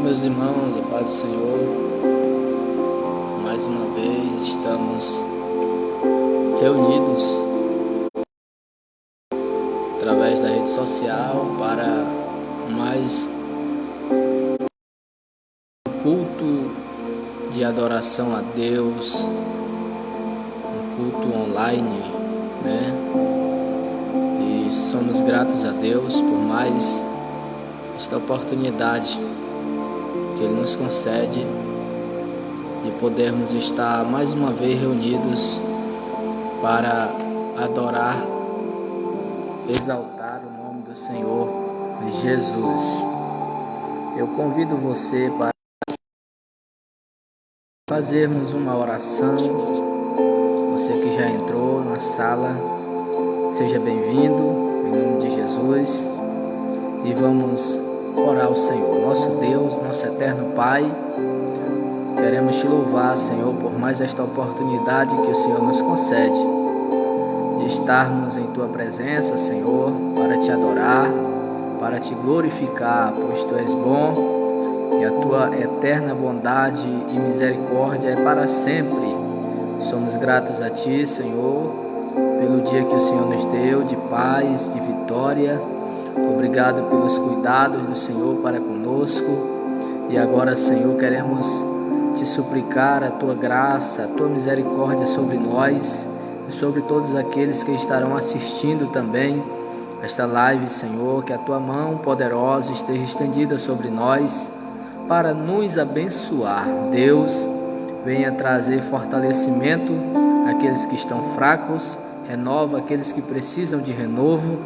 Meus irmãos, a paz do Senhor. Mais uma vez estamos reunidos através da rede social para mais um culto de adoração a Deus, um culto online, né? E somos gratos a Deus por mais esta oportunidade que Ele nos concede de podermos estar mais uma vez reunidos para adorar, exaltar o nome do Senhor Jesus. Eu convido você para fazermos uma oração. Você que já entrou na sala, seja bem-vindo em nome de Jesus, e vamos orar ao Senhor. Nosso Deus, nosso eterno Pai, queremos te louvar, Senhor, por mais esta oportunidade que o Senhor nos concede de estarmos em tua presença, Senhor, para te adorar, para te glorificar, pois tu és bom e a tua eterna bondade e misericórdia é para sempre. Somos gratos a ti, Senhor, pelo dia que o Senhor nos deu de paz, de vitória. Obrigado pelos cuidados do Senhor para conosco. E agora, Senhor, queremos te suplicar a tua graça, a tua misericórdia sobre nós e sobre todos aqueles que estarão assistindo também esta live, Senhor, que a tua mão poderosa esteja estendida sobre nós para nos abençoar. Deus, venha trazer fortalecimento àqueles que estão fracos, renova aqueles que precisam de renovo,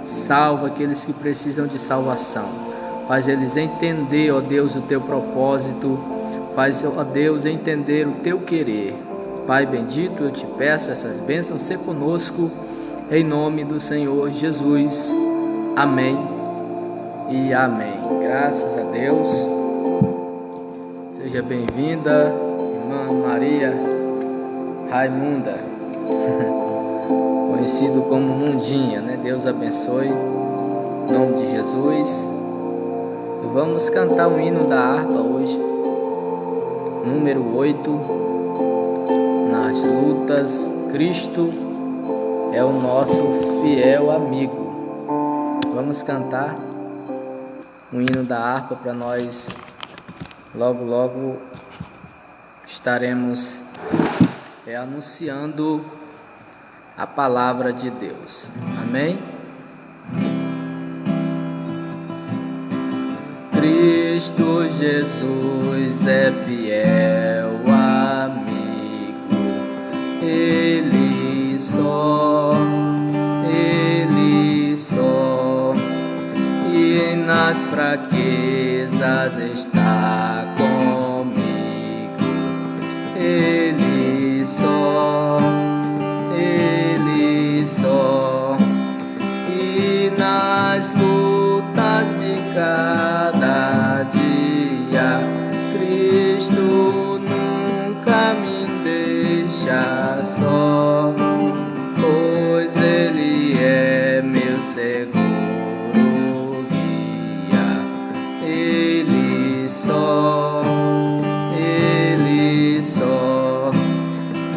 salva aqueles que precisam de salvação. Faz eles entender, ó Deus, o teu propósito. Faz, ó Deus, entender o teu querer. Pai bendito, eu te peço essas bênçãos, ser conosco, em nome do Senhor Jesus. Amém e amém. Graças a Deus. Seja bem-vinda, irmã Maria Raimunda, conhecido como Mundinha, né? Deus abençoe, em nome de Jesus. E vamos cantar um hino da harpa hoje, número 8, nas lutas, Cristo é o nosso fiel amigo. Vamos cantar um hino da harpa para nós, logo estaremos anunciando a palavra de Deus. Amém? Cristo Jesus é fiel amigo, Ele só, e nas fraquezas está comigo, Ele só, e nas lutas de cada dia, Cristo nunca me deixa só, pois Ele é meu seguro guia, Ele só,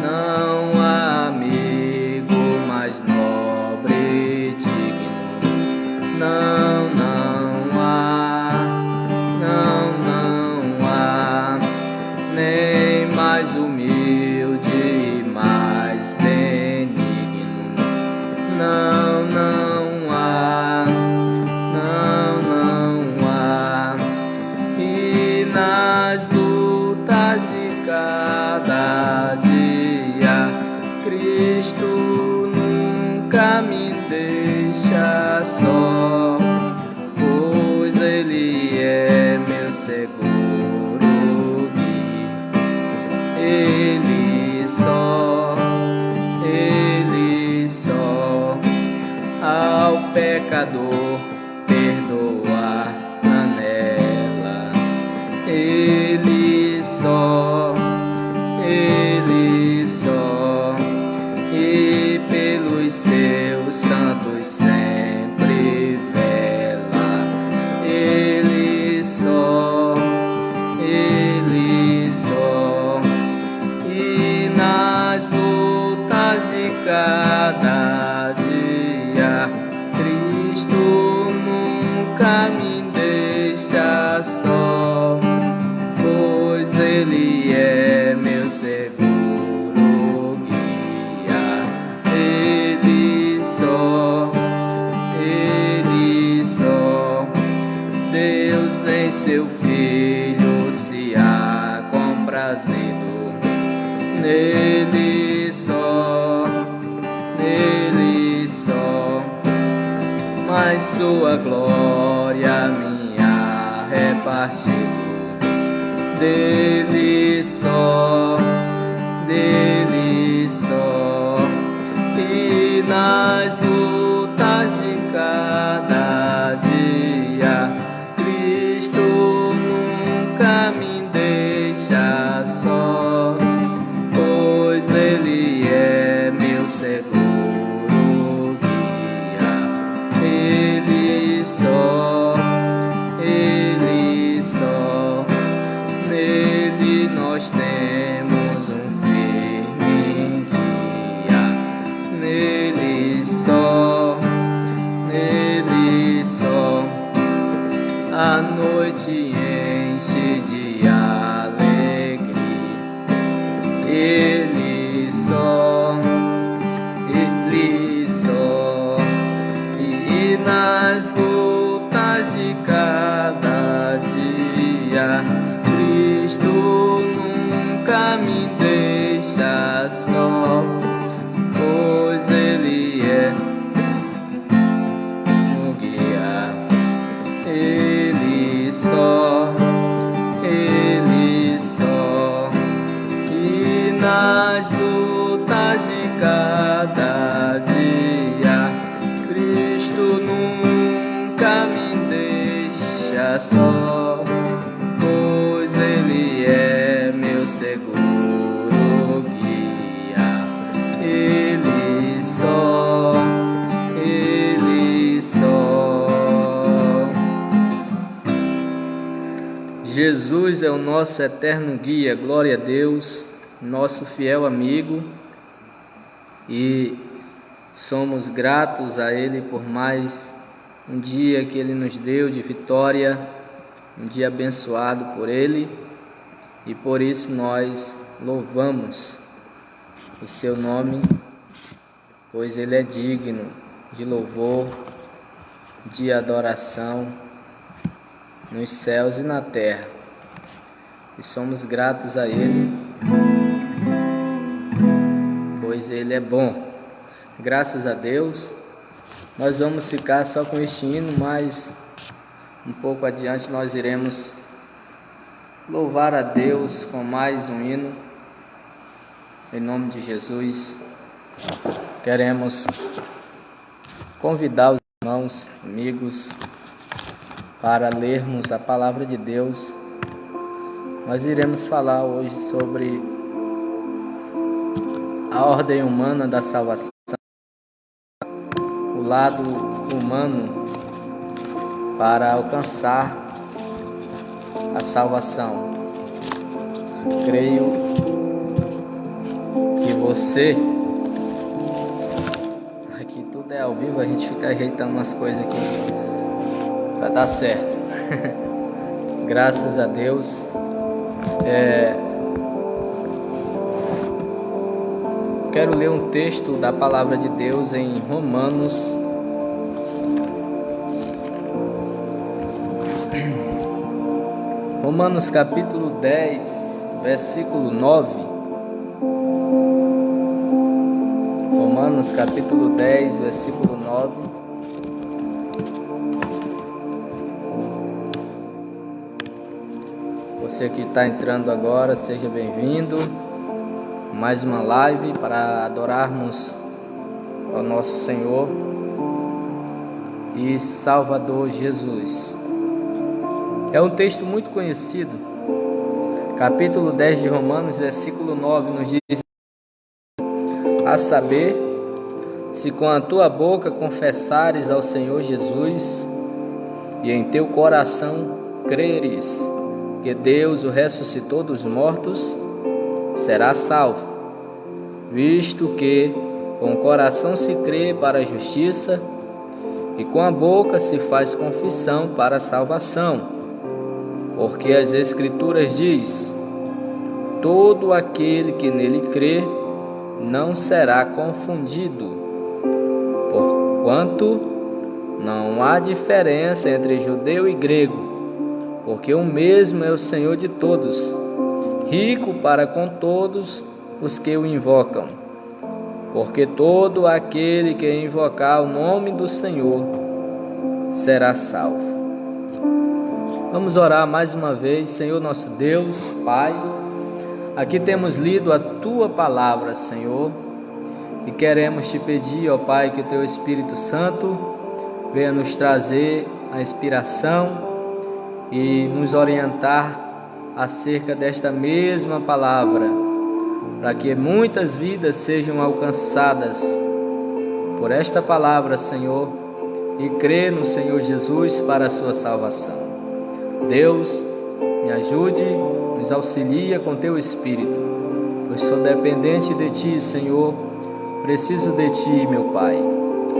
não há amigo mais nobre e digno, não há, seu Filho se há comprazido nele só, mas sua glória minha repartido dele só, e nas lutas de cada dia Cristo nunca me deixa só, pois Ele é meu seguro guia. Ele só, nele nós temos um firme guia. Nele só, a noite enche de alegria. Ele só, e nas lutas de cada dia Cristo nunca me deixa só, pois Ele é o guia. Ele só, e nas lutas de cada dia Cristo nunca me deixa só, pois Ele é meu seguro guia. Ele só, Jesus é o nosso eterno guia, glória a Deus, nosso fiel amigo, e somos gratos a Ele por mais um dia que Ele nos deu de vitória, um dia abençoado por Ele, e por isso nós louvamos o Seu nome, pois Ele é digno de louvor, de adoração nos céus e na terra, e somos gratos a Ele, pois Ele é bom. Graças a Deus. Nós vamos ficar só com este hino, mas um pouco adiante nós iremos louvar a Deus com mais um hino. Em nome de Jesus, queremos convidar os irmãos, amigos, para lermos a palavra de Deus. Nós iremos falar hoje sobre a ordem humana da salvação, o lado humano para alcançar a salvação. Creio que você, aqui tudo é ao vivo, a gente fica ajeitando umas coisas aqui para dar certo. Graças a Deus. Quero ler um texto da palavra de Deus em Romanos, capítulo 10, versículo 9. Romanos capítulo 10, versículo 9. Você que está entrando agora, seja bem-vindo. Mais uma live para adorarmos ao nosso Senhor e Salvador Jesus. É um texto muito conhecido. Capítulo 10 de Romanos, versículo 9 nos diz: a saber, se com a tua boca confessares ao Senhor Jesus e em teu coração creres que Deus o ressuscitou dos mortos, será salvo, visto que com o coração se crê para a justiça e com a boca se faz confissão para a salvação. Porque as Escrituras diz: todo aquele que nele crê não será confundido, porquanto não há diferença entre judeu e grego, porque o mesmo é o Senhor de todos, rico para com todos os que o invocam. Porque todo aquele que invocar o nome do Senhor será salvo. Vamos orar mais uma vez. Senhor nosso Deus, Pai, aqui temos lido a Tua palavra, Senhor, e queremos Te pedir, ó Pai, que o Teu Espírito Santo venha nos trazer a inspiração e nos orientar acerca desta mesma palavra, para que muitas vidas sejam alcançadas por esta palavra, Senhor, e crê no Senhor Jesus para a sua salvação. Deus, me ajude, nos auxilia com Teu Espírito, pois sou dependente de Ti, Senhor, preciso de Ti, meu Pai.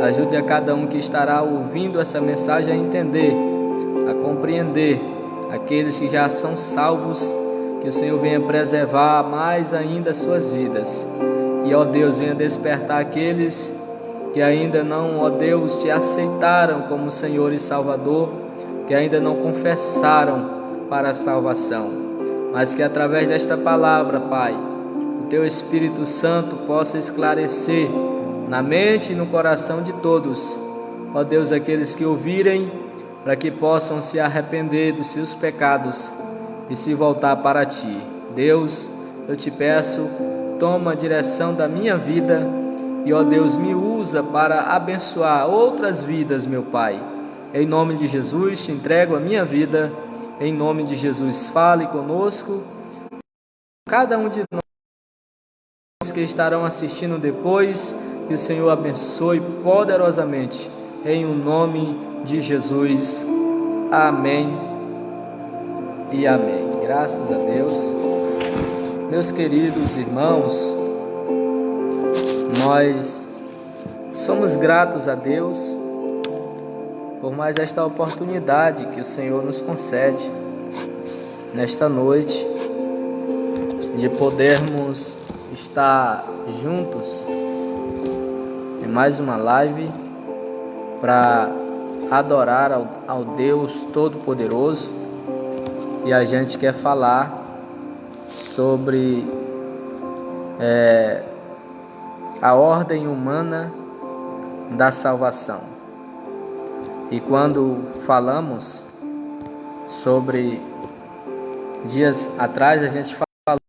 Ajude a cada um que estará ouvindo essa mensagem a entender, a compreender, aqueles que já são salvos, que o Senhor venha preservar mais ainda as suas vidas. E, ó Deus, venha despertar aqueles que ainda não, ó Deus, Te aceitaram como Senhor e Salvador, que ainda não confessaram para a salvação, mas que através desta palavra, Pai, o Teu Espírito Santo possa esclarecer na mente e no coração de todos, ó Deus, aqueles que ouvirem, para que possam se arrepender dos seus pecados e se voltar para Ti. Deus, eu Te peço, toma a direção da minha vida e, ó Deus, me usa para abençoar outras vidas, meu Pai. Em nome de Jesus, Te entrego a minha vida. Em nome de Jesus, fale conosco. Cada um de nós que estarão assistindo depois, que o Senhor abençoe poderosamente. Em o nome de Jesus. Amém e amém. Graças a Deus. Meus queridos irmãos, nós somos gratos a Deus por mais esta oportunidade que o Senhor nos concede nesta noite de podermos estar juntos em mais uma live para adorar ao Deus Todo-Poderoso. E a gente quer falar sobre a ordem humana da salvação. E quando falamos sobre dias atrás, a gente falou,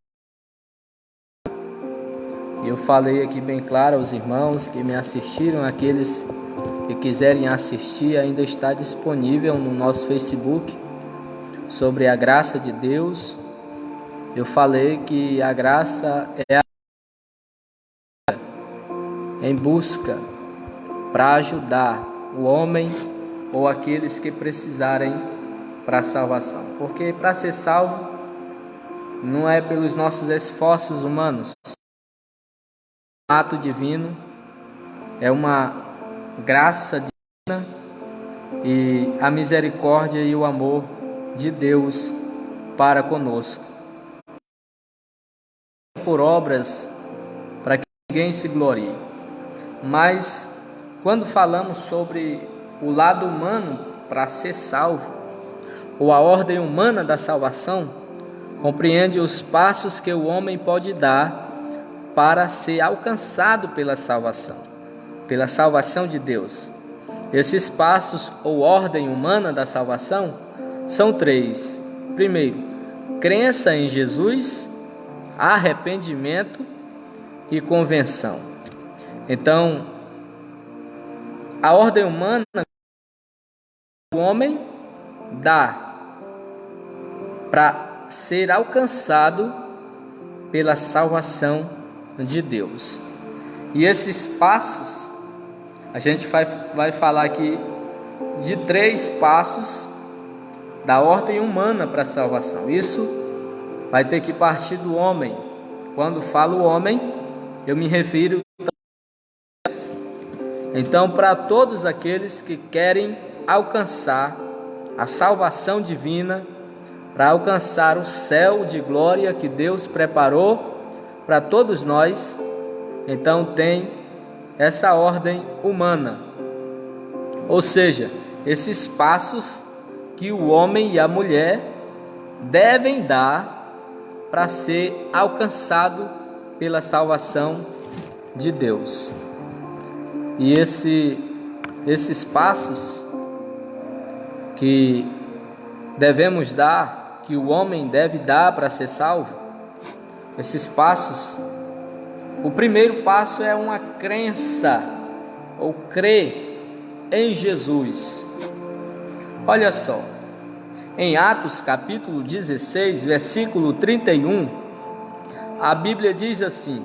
e eu falei aqui bem claro aos irmãos que me assistiram, aqueles que quiserem assistir, ainda está disponível no nosso Facebook, sobre a graça de Deus. Eu falei que a graça é em busca para ajudar o homem ou aqueles que precisarem para a salvação. Porque para ser salvo não é pelos nossos esforços humanos, é um ato divino, é uma graça divina e a misericórdia e o amor de Deus para conosco. Por obras para que ninguém se glorie. Mas quando falamos sobre o lado humano para ser salvo, ou a ordem humana da salvação, compreende os passos que o homem pode dar para ser alcançado pela salvação de Deus. Esses passos ou ordem humana da salvação são 3. Primeiro, crença em Jesus, arrependimento e convenção. Então, a ordem humana o homem dá para ser alcançado pela salvação de Deus. E esses passos, a gente vai falar aqui de 3 passos da ordem humana para a salvação. Isso vai ter que partir do homem. Quando falo homem, eu me refiro então para todos aqueles que querem alcançar a salvação divina, para alcançar o céu de glória que Deus preparou para todos nós. Então tem essa ordem humana, ou seja, esses passos que o homem e a mulher devem dar para ser alcançado pela salvação de Deus. E esses passos que devemos dar, que o homem deve dar para ser salvo, esses passos, o primeiro passo é uma crença, ou crer em Jesus. Olha só, em Atos capítulo 16, versículo 31, a Bíblia diz assim: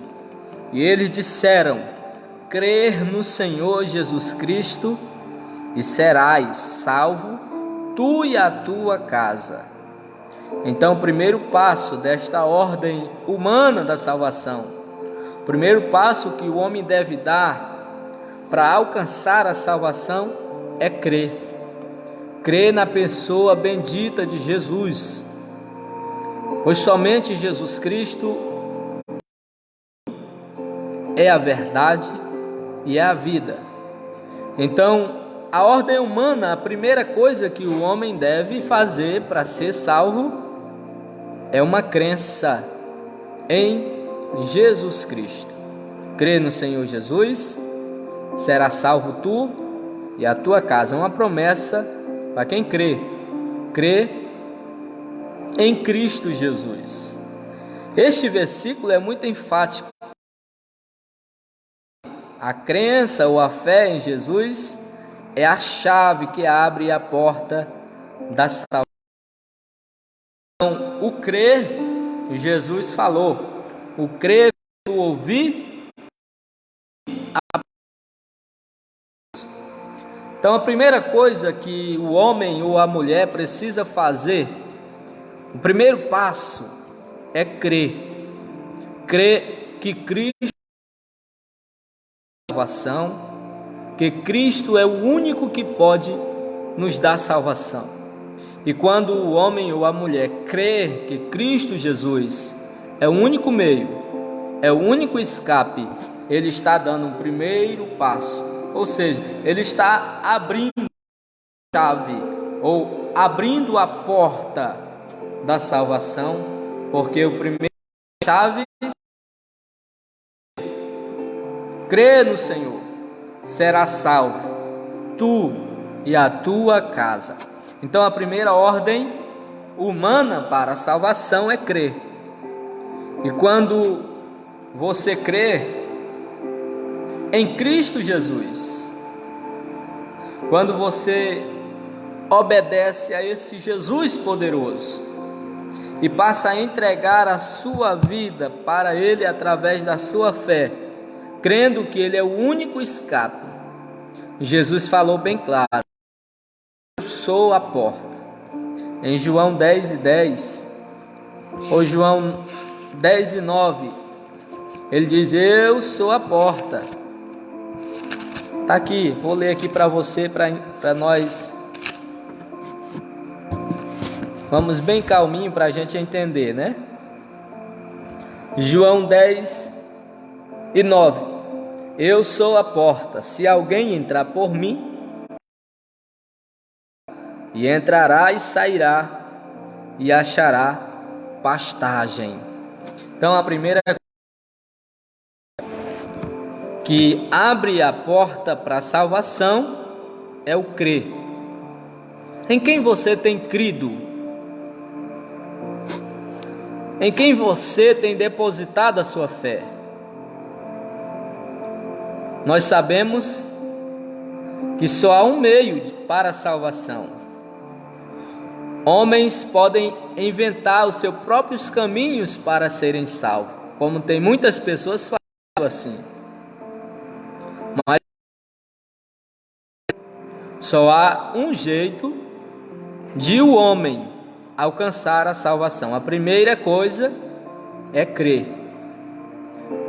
e eles disseram: crer no Senhor Jesus Cristo e serás salvo, tu e a tua casa. Então, o primeiro passo desta ordem humana da salvação, o primeiro passo que o homem deve dar para alcançar a salvação é crer. Crer na pessoa bendita de Jesus, pois somente Jesus Cristo é a verdade e é a vida. Então, a ordem humana, a primeira coisa que o homem deve fazer para ser salvo é uma crença em Jesus Cristo. Crer no Senhor Jesus, será salvo tu e a tua casa. É uma promessa para quem crê. Crê em Cristo Jesus. Este versículo é muito enfático. A crença ou a fé em Jesus é a chave que abre a porta da salvação. Então, o crer, Jesus falou, o crer, o ouvir. Então, a primeira coisa que o homem ou a mulher precisa fazer, o primeiro passo é crer. Crer que Cristo é a salvação, que Cristo é o único que pode nos dar salvação. E quando o homem ou a mulher crê que Cristo Jesus é o único meio, é o único escape, ele está dando um primeiro passo, ou seja, ele está abrindo a chave, ou abrindo a porta da salvação, porque o primeiro chave é crer no Senhor, será salvo, tu e a tua casa. Então a primeira ordem humana para a salvação é crer. E quando você crê em Cristo Jesus, quando você obedece a esse Jesus poderoso e passa a entregar a sua vida para Ele através da sua fé, crendo que Ele é o único escape, Jesus falou bem claro: eu sou a porta. Em João 10:10, ou João 10:9, ele diz: eu sou a porta. Está aqui, vou ler aqui para você, para nós. Vamos bem calminho para a gente entender, né? João 10:9. Eu sou a porta. Se alguém entrar por mim, e entrará e sairá, e achará pastagem. Então a primeira que abre a porta para a salvação é o crer. Em quem você tem crido? Em quem você tem depositado a sua fé? Nós sabemos que só há um meio para a salvação. Homens podem inventar os seus próprios caminhos para serem salvos, como tem muitas pessoas falando assim. Mas só há um jeito de o homem alcançar a salvação. A primeira coisa é crer.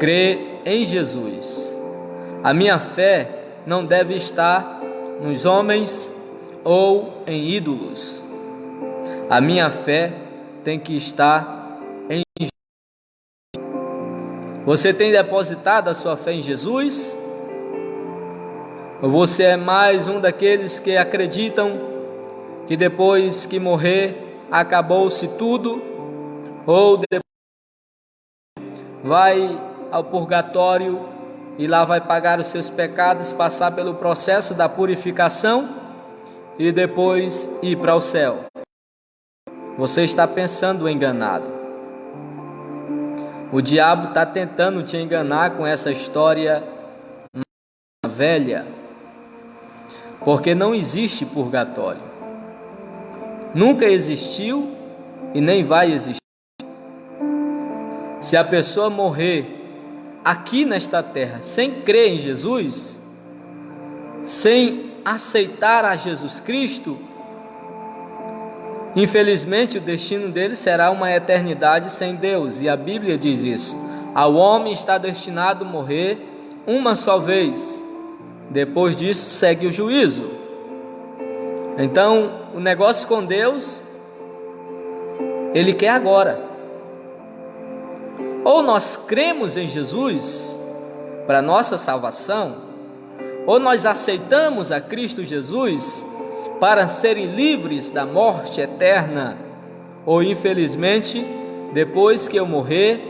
Crer em Jesus. A minha fé não deve estar nos homens ou em ídolos. A minha fé tem que estar em Jesus. Você tem depositado a sua fé em Jesus? Ou você é mais um daqueles que acreditam que depois que morrer acabou-se tudo, ou depois vai ao purgatório e lá vai pagar os seus pecados, passar pelo processo da purificação e depois ir para o céu. Você está pensando enganado. O diabo está tentando te enganar com essa história velha, porque não existe purgatório. Nunca existiu e nem vai existir. Se a pessoa morrer aqui nesta terra sem crer em Jesus, sem aceitar a Jesus Cristo, infelizmente o destino dele será uma eternidade sem Deus. E a Bíblia diz isso: ao homem está destinado a morrer uma só vez, depois disso segue o juízo. Então o negócio com Deus, Ele quer agora. Ou nós cremos em Jesus para nossa salvação, ou nós aceitamos a Cristo Jesus para serem livres da morte eterna, ou infelizmente, depois que eu morrer,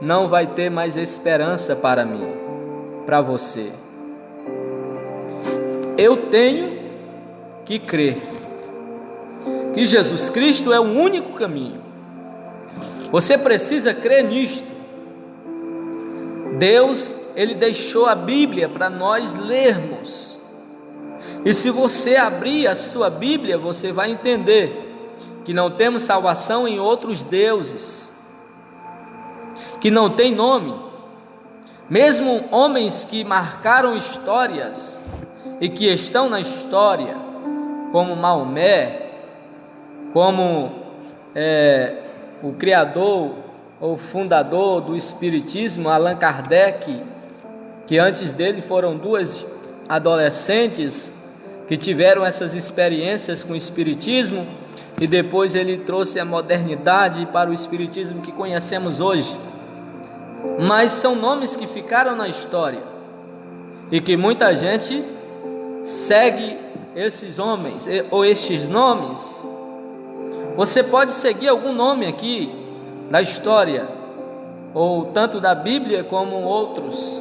não vai ter mais esperança para mim, para você. Eu tenho que crer que Jesus Cristo é o único caminho. Você precisa crer nisto. Deus, Ele deixou a Bíblia para nós lermos. E se você abrir a sua Bíblia, você vai entender que não temos salvação em outros deuses, que não tem nome. Mesmo homens que marcaram histórias e que estão na história, como Maomé, como o criador ou fundador do Espiritismo, Allan Kardec, que antes dele foram duas adolescentes que tiveram essas experiências com o Espiritismo, e depois ele trouxe a modernidade para o Espiritismo que conhecemos hoje. Mas são nomes que ficaram na história e que muita gente segue esses homens ou estes nomes. Você pode seguir algum nome aqui da história, ou tanto da Bíblia como outros,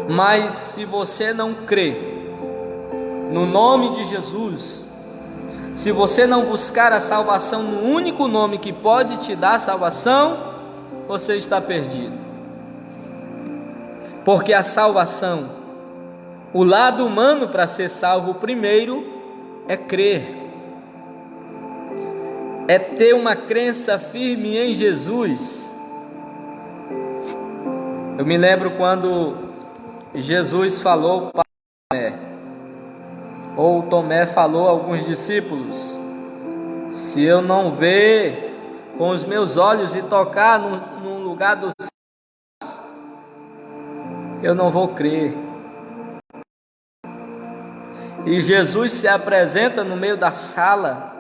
mas se você não crê no nome de Jesus, se você não buscar a salvação no único nome que pode te dar salvação, você está perdido. Porque a salvação, o lado humano para ser salvo primeiro é crer, é ter uma crença firme em Jesus. Eu me lembro quando Jesus falou para Tomé, ou Tomé falou a alguns discípulos: se eu não ver com os meus olhos e tocar no lugar dos céus, eu não vou crer. E Jesus se apresenta no meio da sala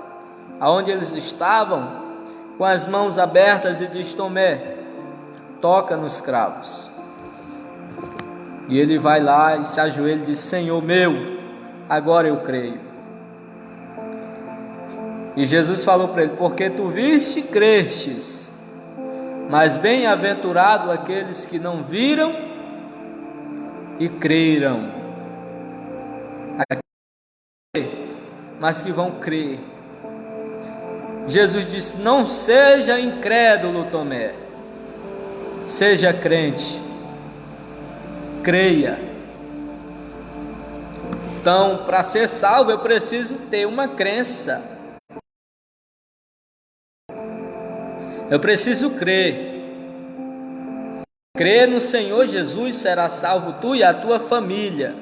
aonde eles estavam, com as mãos abertas, e diz: Tomé, toca nos cravos. E ele vai lá e se ajoelha e diz: Senhor meu, agora eu creio. E Jesus falou para ele: porque tu viste, crestes, mas bem-aventurado aqueles que não viram e creram, mas que vão crer. Jesus disse: não seja incrédulo, Tomé, seja crente, creia. Então, para ser salvo, eu preciso ter uma crença, eu preciso crer. Crer no Senhor Jesus, será salvo tu e a tua família.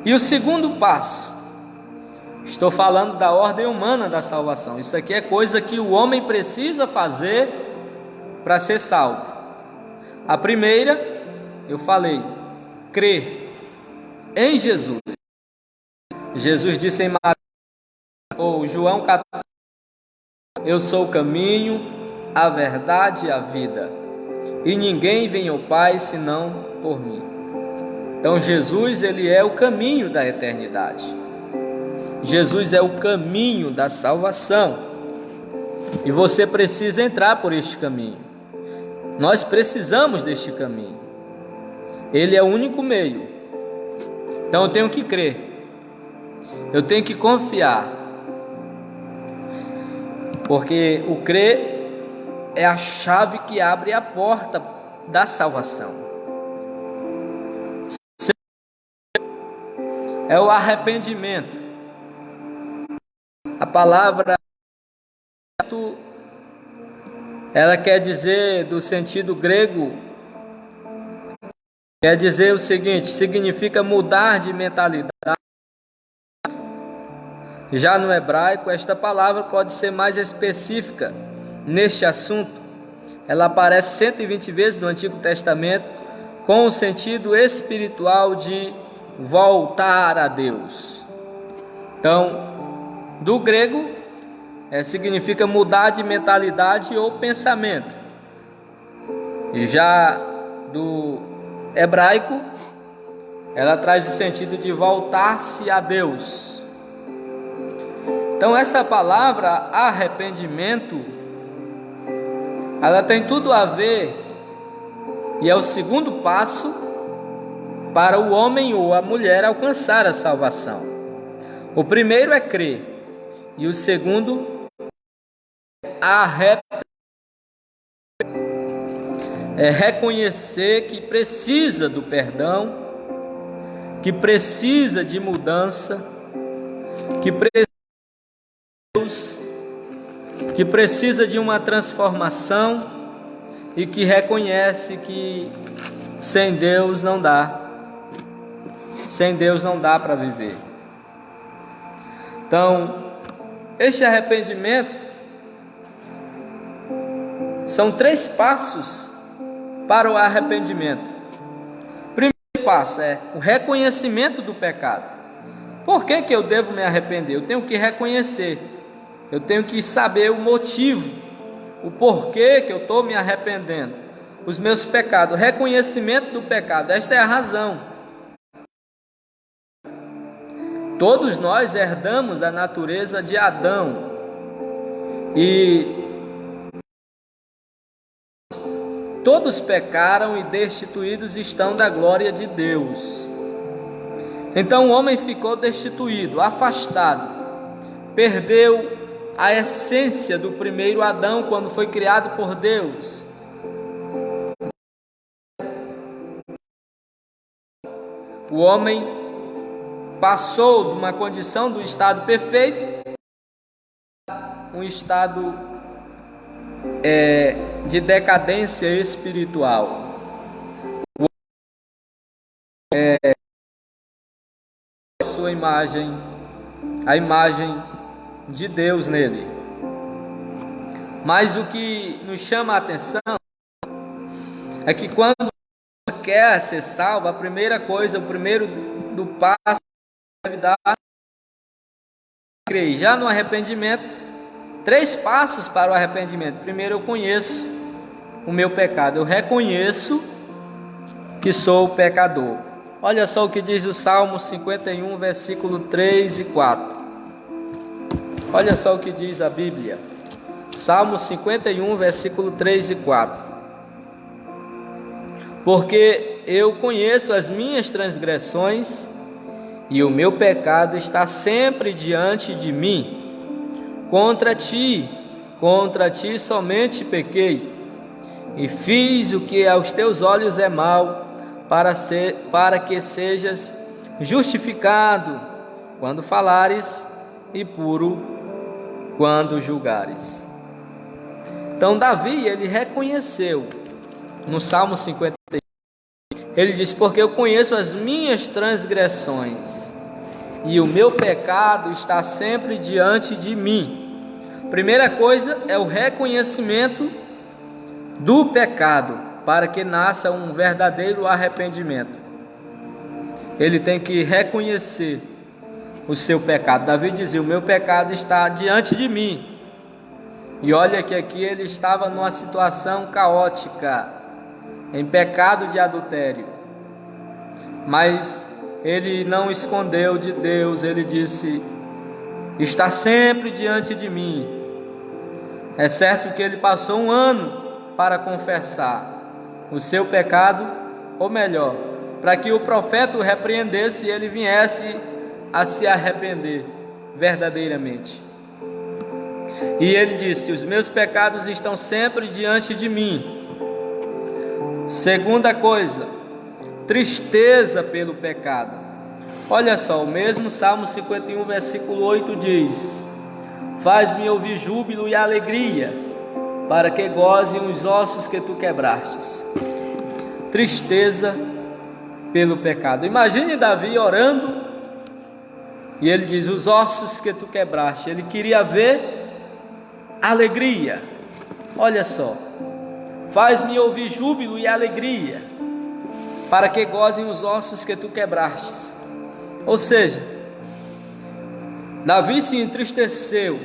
E o segundo passo, estou falando da ordem humana da salvação. Isso aqui é coisa que o homem precisa fazer para ser salvo. A primeira, eu falei, crer em Jesus. Jesus disse em Mateus, ou João 14, eu sou o caminho, a verdade e a vida, e ninguém vem ao Pai senão por mim. Então Jesus, ele é o caminho da eternidade. Jesus é o caminho da salvação e você precisa entrar por este caminho. Nós precisamos deste caminho. Ele é o único meio. Então eu tenho que crer, eu tenho que confiar, porque o crer é a chave que abre a porta da salvação. É o arrependimento. A palavra ela quer dizer, do sentido grego, quer dizer o seguinte: significa mudar de mentalidade. Já no hebraico, esta palavra pode ser mais específica neste assunto. Ela aparece 120 vezes no Antigo Testamento com o sentido espiritual de voltar a Deus. Então, do grego, significa mudar de mentalidade ou pensamento. E já do hebraico, ela traz o sentido de voltar-se a Deus. Então essa palavra arrependimento, ela tem tudo a ver, e é o segundo passo para o homem ou a mulher alcançar a salvação. O primeiro é crer, e o segundo é reconhecer que precisa do perdão, que precisa de mudança, que precisa de uma transformação e que reconhece que sem Deus não dá. Sem Deus não dá para viver. Então, este arrependimento são 3 passos para o arrependimento. O primeiro passo é o reconhecimento do pecado. Por que eu devo me arrepender? Eu tenho que reconhecer. Eu tenho que saber o motivo, o porquê que eu estou me arrependendo. Os meus pecados, o reconhecimento do pecado, esta é a razão. Todos nós herdamos a natureza de Adão. E todos pecaram e destituídos estão da glória de Deus. Então o homem ficou destituído, afastado, perdeu a essência do primeiro Adão quando foi criado por Deus. O homem passou de uma condição do estado perfeito a um estado de decadência espiritual. Sua imagem, a imagem de Deus nele. Mas o que nos chama a atenção é que quando você quer ser salvo, a primeira coisa, o primeiro do passo deve dar crer. Já no arrependimento, 3 passos para o arrependimento. Primeiro, eu conheço o meu pecado, eu reconheço que sou pecador. Olha só o que diz o Salmo 51, versículo 3 e 4. Olha só o que diz a Bíblia. Salmo 51, versículo 3 e 4. Porque eu conheço as minhas transgressões e o meu pecado está sempre diante de mim. Contra ti somente pequei e fiz o que aos teus olhos é mal, para que sejas justificado quando falares e puro quando julgares. Então Davi, ele reconheceu no Salmo 51, ele diz: porque eu conheço as minhas transgressões e o meu pecado está sempre diante de mim. Primeira coisa é o reconhecimento do pecado, para que nasça um verdadeiro arrependimento. Ele tem que reconhecer o seu pecado. Davi dizia: o meu pecado está diante de mim. E olha que aqui ele estava numa situação caótica, em pecado de adultério, mas ele não escondeu de Deus. Ele disse: está sempre diante de mim. É certo que ele passou 1 ano para confessar o seu pecado, ou melhor, para que o profeta o repreendesse e ele viesse a se arrepender verdadeiramente. E ele disse: os meus pecados estão sempre diante de mim. Segunda coisa, tristeza pelo pecado. Olha só, o mesmo Salmo 51, versículo 8 diz: faz-me ouvir júbilo e alegria, para que gozem os ossos que tu quebrastes. Tristeza pelo pecado. Imagine Davi orando, e ele diz: os ossos que tu quebraste. Ele queria ver alegria. Olha só, faz-me ouvir júbilo e alegria, para que gozem os ossos que tu quebrastes. Ou seja, Davi se entristeceu,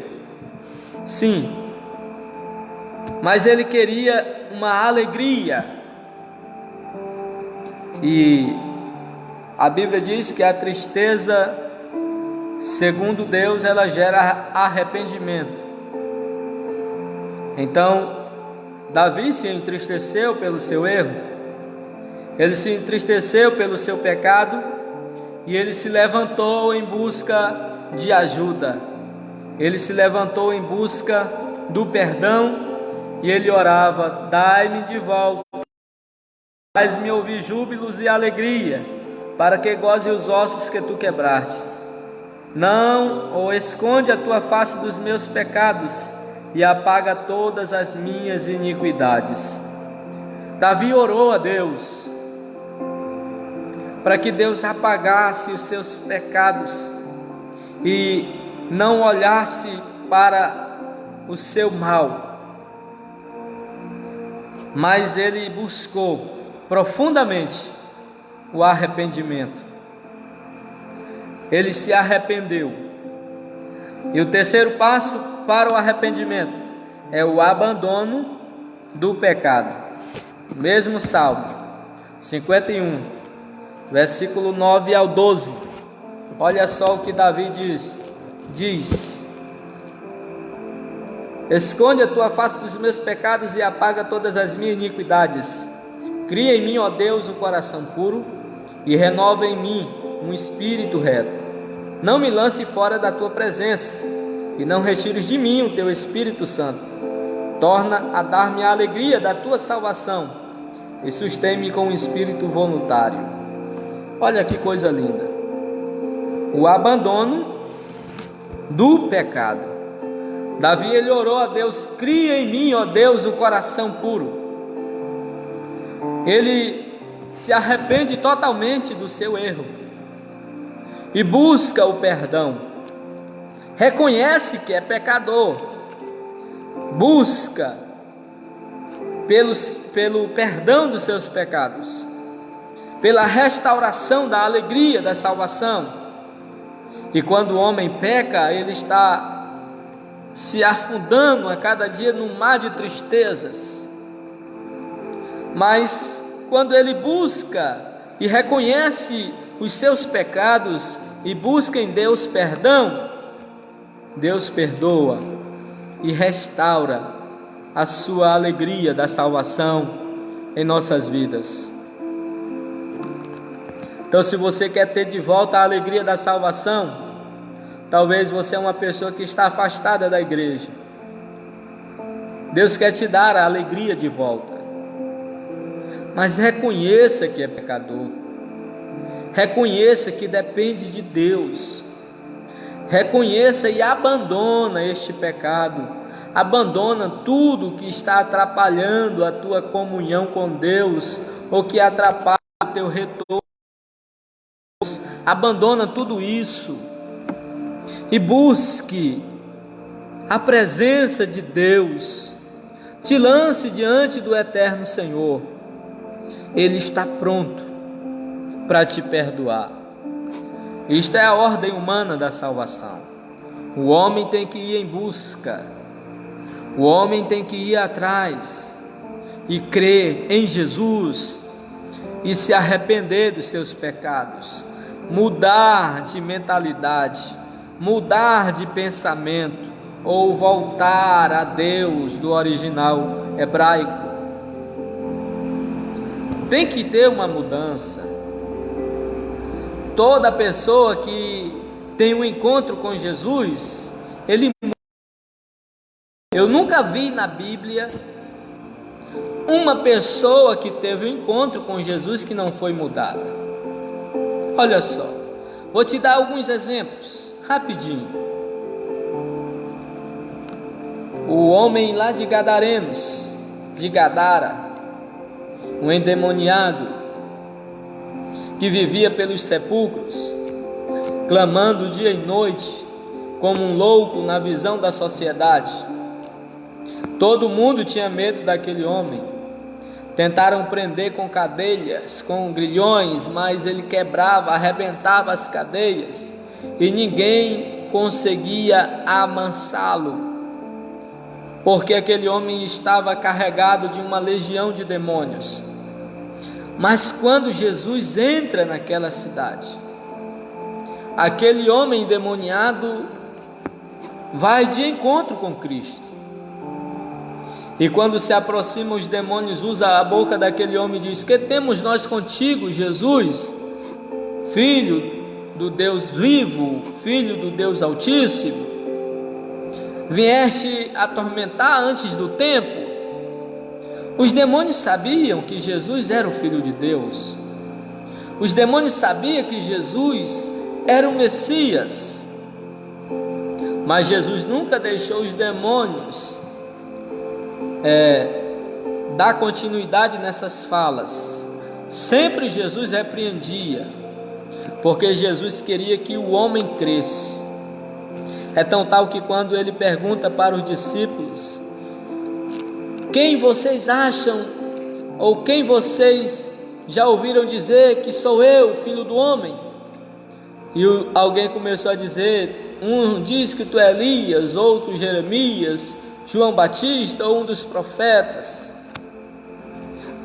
sim, mas ele queria uma alegria. E a Bíblia diz que a tristeza, segundo Deus, ela gera arrependimento. Então, Davi se entristeceu pelo seu erro, ele se entristeceu pelo seu pecado, e ele se levantou em busca de ajuda. Ele se levantou em busca do perdão, e ele orava: dai-me de volta, faz-me ouvir júbilos e alegria, para que goze os ossos que tu quebrastes. Não ou esconde a tua face dos meus pecados, e apaga todas as minhas iniquidades. Davi orou a Deus para que Deus apagasse os seus pecados e não olhasse para o seu mal, mas ele buscou profundamente o arrependimento. Ele se arrependeu. E o terceiro passo para o arrependimento é o abandono do pecado. Mesmo Salmo 51, versículo 9 ao 12. Olha só o que Davi diz: esconde a tua face dos meus pecados e apaga todas as minhas iniquidades. Cria em mim, ó Deus, um coração puro, e renova em mim um espírito reto. Não me lance fora da tua presença, e não retires de mim o teu Espírito Santo. Torna a dar-me a alegria da tua salvação, e sustém-me com um espírito voluntário. Olha que coisa linda, o abandono do pecado. Davi, ele orou a Deus: cria em mim, ó Deus, um coração puro. Ele se arrepende totalmente do seu erro e busca o perdão. Reconhece que é pecador, busca pelo perdão dos seus pecados, pela restauração da alegria da salvação. E quando o homem peca, ele está se afundando a cada dia num mar de tristezas. Mas quando ele busca e reconhece os seus pecados e busca em Deus perdão, Deus perdoa e restaura a sua alegria da salvação em nossas vidas. Então, se você quer ter de volta a alegria da salvação, talvez você é uma pessoa que está afastada da igreja. Deus quer te dar a alegria de volta, mas reconheça que é pecador, reconheça que depende de Deus, reconheça e abandona este pecado, abandona tudo que está atrapalhando a tua comunhão com Deus, ou que atrapalha o teu retorno. Abandona tudo isso e busque a presença de Deus. Te lance diante do eterno Senhor. Ele está pronto para te perdoar. Isto é a ordem humana da salvação. O homem tem que ir em busca, o homem tem que ir atrás e crer em Jesus e se arrepender dos seus pecados, mudar de mentalidade, mudar de pensamento ou voltar a Deus do original hebraico. Tem que ter uma mudança. Toda pessoa que tem um encontro com Jesus, ele muda. Eu nunca vi na Bíblia uma pessoa que teve um encontro com Jesus que não foi mudada. Olha só, vou te dar alguns exemplos, rapidinho. O homem lá de Gadarenos, de Gadara, um endemoniado, que vivia pelos sepulcros, clamando dia e noite, como um louco na visão da sociedade. Todo mundo tinha medo daquele homem. Tentaram prender com cadeias, com grilhões, mas ele quebrava, arrebentava as cadeias e ninguém conseguia amansá-lo, porque aquele homem estava carregado de uma legião de demônios. Mas quando Jesus entra naquela cidade, aquele homem endemoniado vai de encontro com Cristo. E quando se aproximam os demônios, usa a boca daquele homem e diz: que temos nós contigo, Jesus, Filho do Deus vivo, Filho do Deus Altíssimo? Vieste atormentar antes do tempo? Os demônios sabiam que Jesus era o Filho de Deus. Os demônios sabiam que Jesus era o Messias. Mas Jesus nunca deixou os demônios dar continuidade nessas falas. Sempre Jesus repreendia, porque Jesus queria que o homem cresça. É tão tal que quando ele pergunta para os discípulos: quem vocês acham, ou quem vocês já ouviram dizer que sou eu, Filho do Homem? E alguém começou a dizer: um diz que tu é Elias, outro Jeremias, João Batista ou um dos profetas.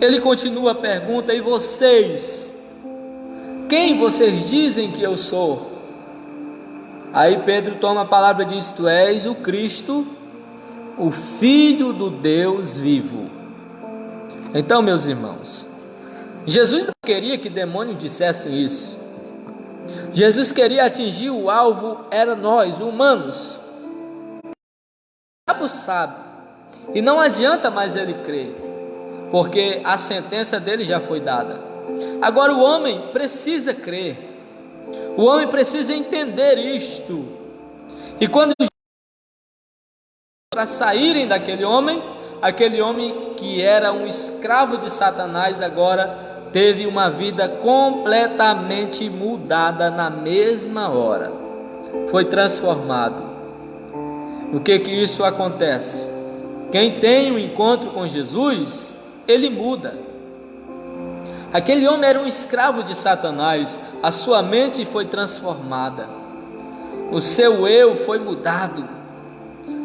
Ele continua a pergunta: e vocês? Quem vocês dizem que eu sou? Aí Pedro toma a palavra e diz: tu és o Cristo, o Filho do Deus vivo. Então, meus irmãos, Jesus não queria que demônios dissessem isso. Jesus queria atingir o alvo, era nós, humanos. O diabo sabe, e não adianta mais ele crer, porque a sentença dele já foi dada. Agora o homem precisa crer, o homem precisa entender isto. E quando para saírem daquele homem, aquele homem que era um escravo de Satanás, agora teve uma vida completamente mudada na mesma hora, foi transformado. O que isso acontece? Quem tem um encontro com Jesus, ele muda. Aquele homem era um escravo de Satanás, a sua mente foi transformada, o seu eu foi mudado.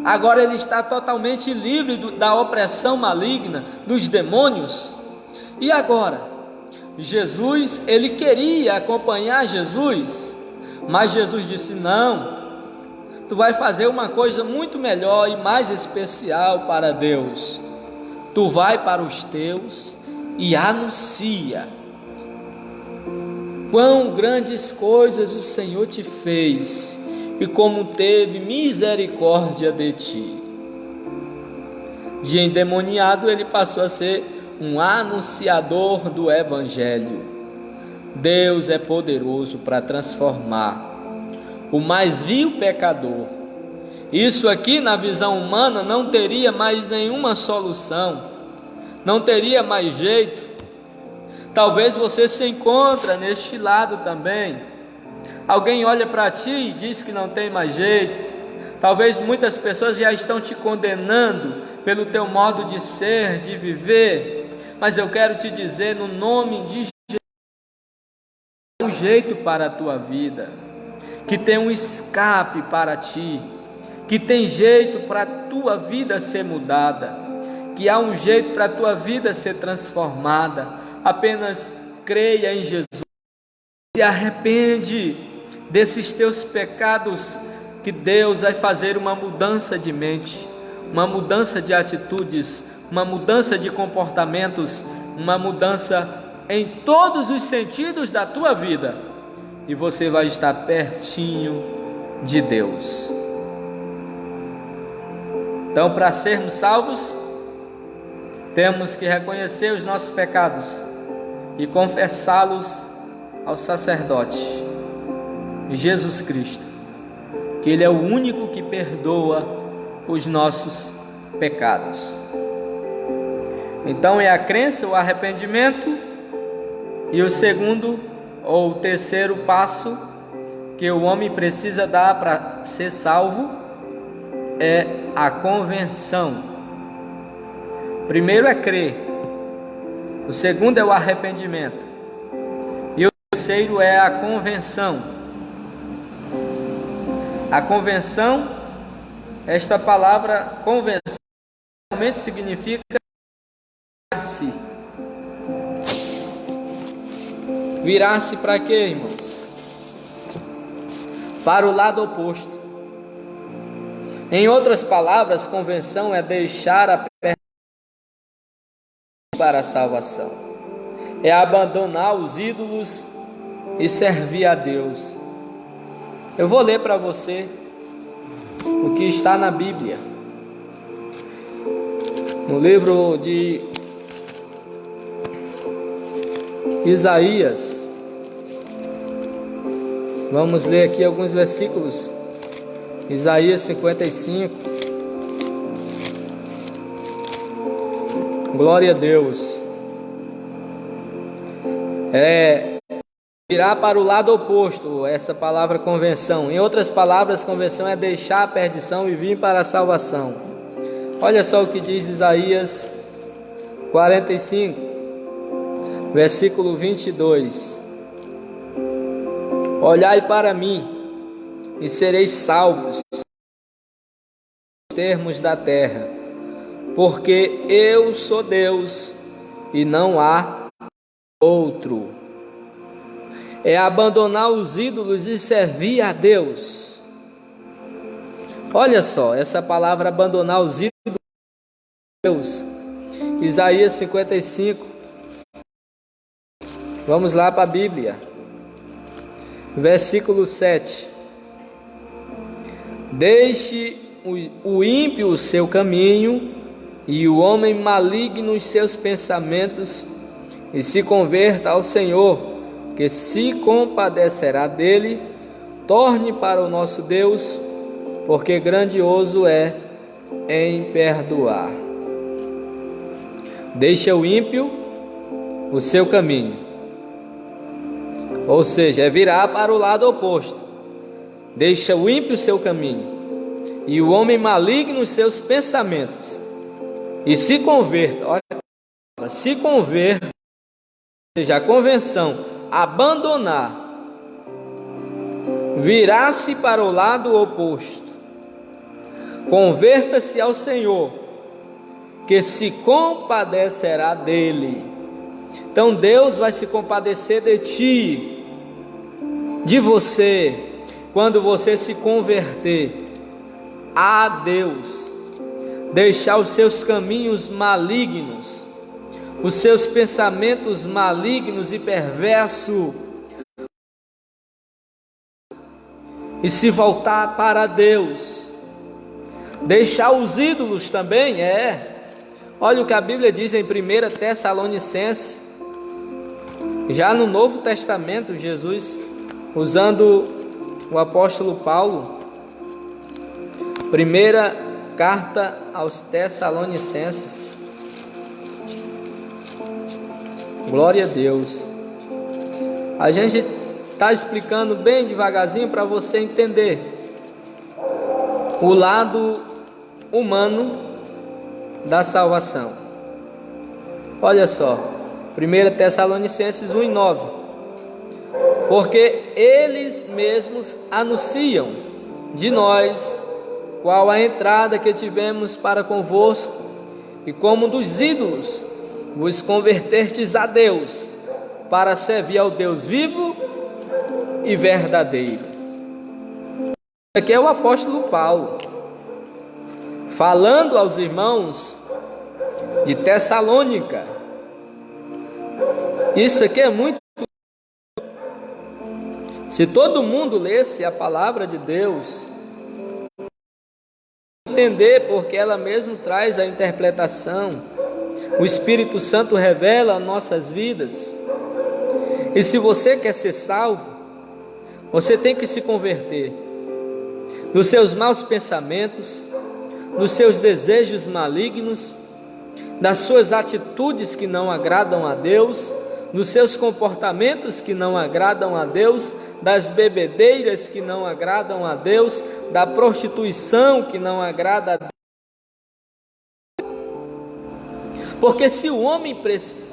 Agora ele está totalmente livre da opressão maligna, dos demônios. E agora, Jesus, ele queria acompanhar Jesus, mas Jesus disse: não, tu vai fazer uma coisa muito melhor e mais especial para Deus. Tu vai para os teus e anuncia quão grandes coisas o Senhor te fez e como teve misericórdia de ti. De endemoniado ele passou a ser um anunciador do Evangelho. Deus é poderoso para transformar o mais vil pecador. Isso aqui na visão humana não teria mais nenhuma solução, não teria mais jeito. Talvez você se encontre neste lado também. Alguém olha para ti e diz que não tem mais jeito. Talvez muitas pessoas já estão te condenando pelo teu modo de ser, de viver. Mas eu quero te dizer, no nome de Jesus, um jeito para a tua vida, que tem um escape para ti, que tem jeito para a tua vida ser mudada, que há um jeito para a tua vida ser transformada. Apenas creia em Jesus, se arrepende desses teus pecados que Deus vai fazer uma mudança de mente, uma mudança de atitudes, uma mudança de comportamentos, uma mudança em todos os sentidos da tua vida, e você vai estar pertinho de Deus. Então, para sermos salvos, temos que reconhecer os nossos pecados e confessá-los ao sacerdote, Jesus Cristo, que Ele é o único que perdoa os nossos pecados. Então é a crença, o arrependimento, e o segundo ou terceiro passo que o homem precisa dar para ser salvo é a conversão. Primeiro é crer, o segundo é o arrependimento e o terceiro é a conversão. A conversão, esta palavra conversão realmente significa virar-se. Virar-se para quê, irmãos? Para o lado oposto. Em outras palavras, conversão é deixar a perna para a salvação. É abandonar os ídolos e servir a Deus. Eu vou ler para você o que está na Bíblia. No livro de Isaías, vamos ler aqui alguns versículos. Isaías 55. Glória a Deus. Virar para o lado oposto, essa palavra conversão. Em outras palavras, conversão é deixar a perdição e vir para a salvação. Olha só o que diz Isaías 45, versículo 22. Olhai para mim e sereis salvos nos termos da terra, porque eu sou Deus e não há outro. É abandonar os ídolos e servir a Deus. Olha só, essa palavra abandonar os ídolos e Deus. Isaías 55. Vamos lá para a Bíblia. Versículo 7. Deixe o ímpio o seu caminho e o homem maligno os seus pensamentos, e se converta ao Senhor, que se compadecerá dele. Torne para o nosso Deus, porque grandioso é em perdoar. Deixa o ímpio o seu caminho, ou seja, é virar para o lado oposto. Deixa o ímpio o seu caminho e o homem maligno os seus pensamentos, e se converta. Olha, se converta, ou seja, a convenção, abandonar, virar-se para o lado oposto. Converta-se ao Senhor, que se compadecerá dele. Então Deus vai se compadecer de ti, de você, quando você se converter a Deus, deixar os seus caminhos malignos, os seus pensamentos malignos e perversos, e se voltar para Deus. Deixar os ídolos também olha o que a Bíblia diz em 1 Tessalonicenses, já no Novo Testamento, Jesus usando o apóstolo Paulo, primeira carta aos Tessalonicenses. Glória a Deus. A gente está explicando bem devagarzinho para você entender o lado humano da salvação. Olha só, 1 Tessalonicenses 1:9. Porque eles mesmos anunciam de nós qual a entrada que tivemos para convosco, e como dos ídolos vos convertestes a Deus, para servir ao Deus vivo e verdadeiro. Aqui é o apóstolo Paulo, falando aos irmãos de Tessalônica. Isso aqui é muito... Se todo mundo lesse a palavra de Deus, entender, porque ela mesmo traz a interpretação, o Espírito Santo revela nossas vidas. E se você quer ser salvo, você tem que se converter dos seus maus pensamentos, dos seus desejos malignos, das suas atitudes que não agradam a Deus, dos seus comportamentos que não agradam a Deus, das bebedeiras que não agradam a Deus, da prostituição que não agrada a Deus. Porque se o homem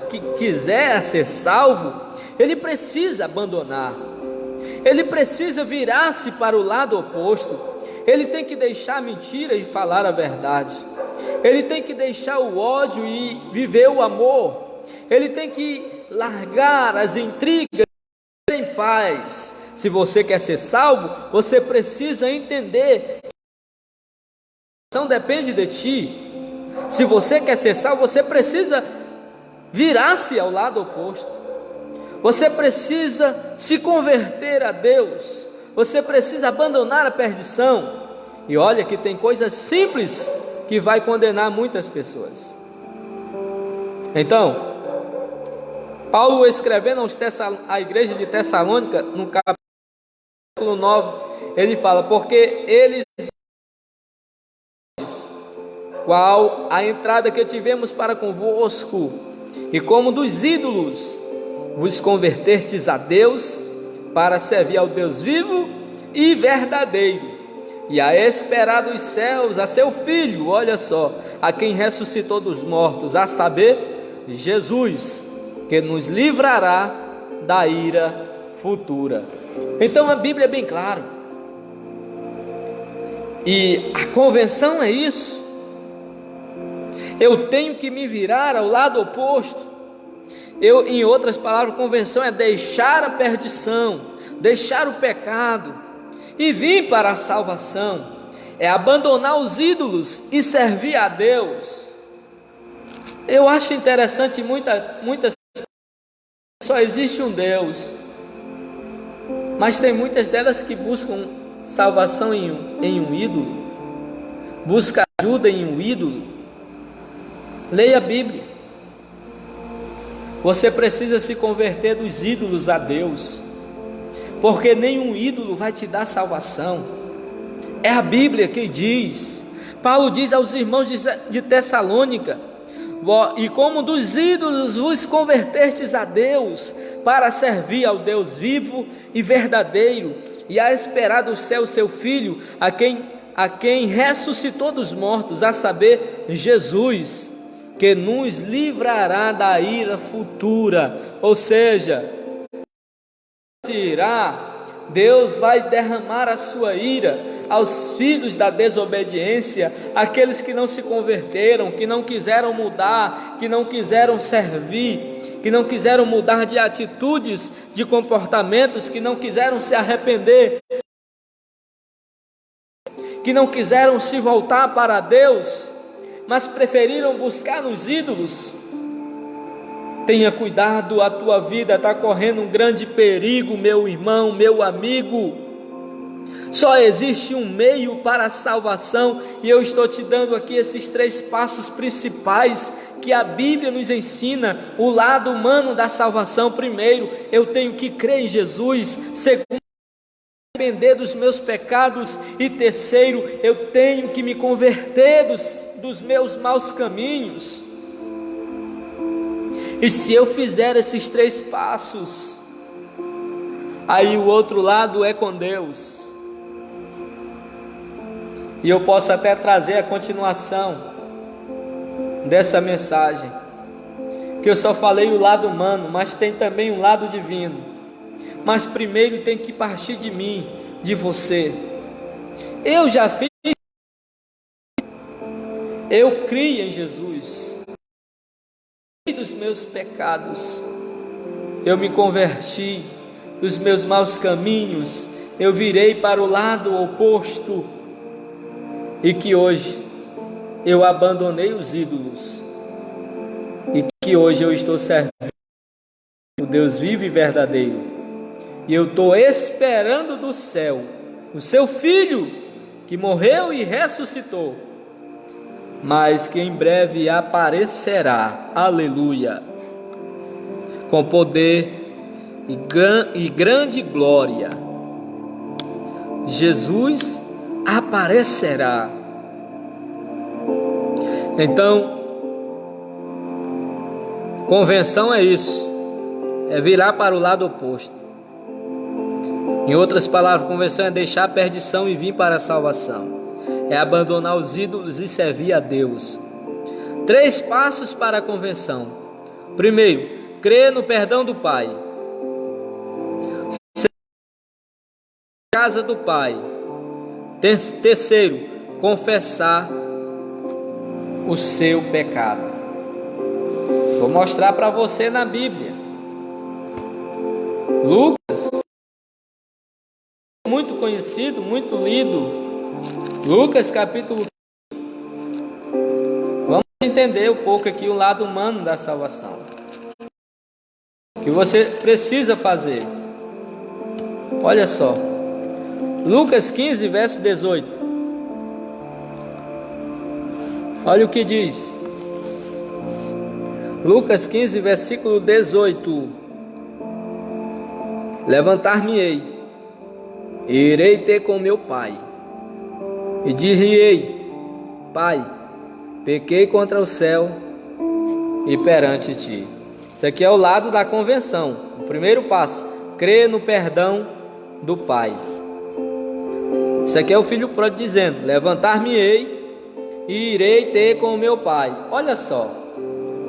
que quiser ser salvo, ele precisa abandonar, ele precisa virar-se para o lado oposto, ele tem que deixar a mentira e falar a verdade, ele tem que deixar o ódio e viver o amor, ele tem que largar as intrigas e viver em paz. Se você quer ser salvo, você precisa entender que a salvação depende de ti. Se você quer ser salvo, você precisa virar-se ao lado oposto. Você precisa se converter a Deus. Você precisa abandonar a perdição. E olha que tem coisas simples que vai condenar muitas pessoas. Então, Paulo escrevendo à igreja de Tessalônica, no capítulo 9, ele fala: porque eles, qual a entrada que tivemos para convosco, e como dos ídolos vos convertertes a Deus, para servir ao Deus vivo e verdadeiro, e a esperar dos céus a seu Filho, olha só, a quem ressuscitou dos mortos, a saber, Jesus, que nos livrará da ira futura. Então a Bíblia é bem clara, e a convenção é isso. Eu tenho que me virar ao lado oposto. Em outras palavras, convenção é deixar a perdição, deixar o pecado e vir para a salvação. É abandonar os ídolos e servir a Deus. Eu acho interessante muitas só existe um Deus, mas tem muitas delas que buscam salvação em um ídolo, buscam ajuda em um ídolo. Leia a Bíblia. Você precisa se converter dos ídolos a Deus, porque nenhum ídolo vai te dar salvação. É a Bíblia que diz. Paulo diz aos irmãos de Tessalônica: e como dos ídolos vos convertertes a Deus, para servir ao Deus vivo e verdadeiro, e a esperar do céu seu Filho, a quem ressuscitou dos mortos, a saber, Jesus, que nos livrará da ira futura. Ou seja, Deus vai derramar a sua ira aos filhos da desobediência, aqueles que não se converteram, que não quiseram mudar, que não quiseram servir, que não quiseram mudar de atitudes, de comportamentos, que não quiseram se arrepender, que não quiseram se voltar para Deus, mas preferiram buscar nos ídolos. Tenha cuidado, a tua vida está correndo um grande perigo, meu irmão, meu amigo. Só existe um meio para a salvação, e eu estou te dando aqui esses 3 passos principais que a Bíblia nos ensina. O lado humano da salvação: primeiro, eu tenho que crer em Jesus; segundo, arrepender dos meus pecados; e terceiro, eu tenho que me converter dos meus maus caminhos. E se eu fizer esses 3 passos, aí o outro lado é com Deus. E eu posso até trazer a continuação dessa mensagem, que eu só falei o lado humano, mas tem também um lado divino. Mas primeiro tem que partir de mim, de você. Eu já fiz, eu criei em Jesus, dos meus pecados, eu me converti dos meus maus caminhos, eu virei para o lado oposto e que hoje eu abandonei os ídolos e que hoje eu estou servindo o Deus vivo e verdadeiro, e eu estou esperando do céu o seu Filho que morreu e ressuscitou, mas que em breve aparecerá, aleluia, com poder e grande glória. Jesus aparecerá. Então, convenção é isso, é virar para o lado oposto. Em outras palavras, convenção é deixar a perdição e vir para a salvação, é abandonar os ídolos e servir a Deus. 3 passos para a convenção. Primeiro, crer no perdão do Pai. Casa do Pai. Terceiro, confessar o seu pecado. Vou mostrar para você na Bíblia. Lucas, muito conhecido, muito lido. Lucas capítulo 15. Vamos entender um pouco aqui o lado humano da salvação. O que você precisa fazer? Olha só. Lucas 15, verso 18. Olha o que diz. Lucas 15, versículo 18. Levantar-me-ei, e irei ter com meu pai, e dir-lhe-ei: Pai, pequei contra o céu e perante ti. Isso aqui é o lado da convenção. O primeiro passo, crer no perdão do Pai. Isso aqui é o filho pródigo dizendo: levantar-me-ei e irei ter com o meu pai. Olha só,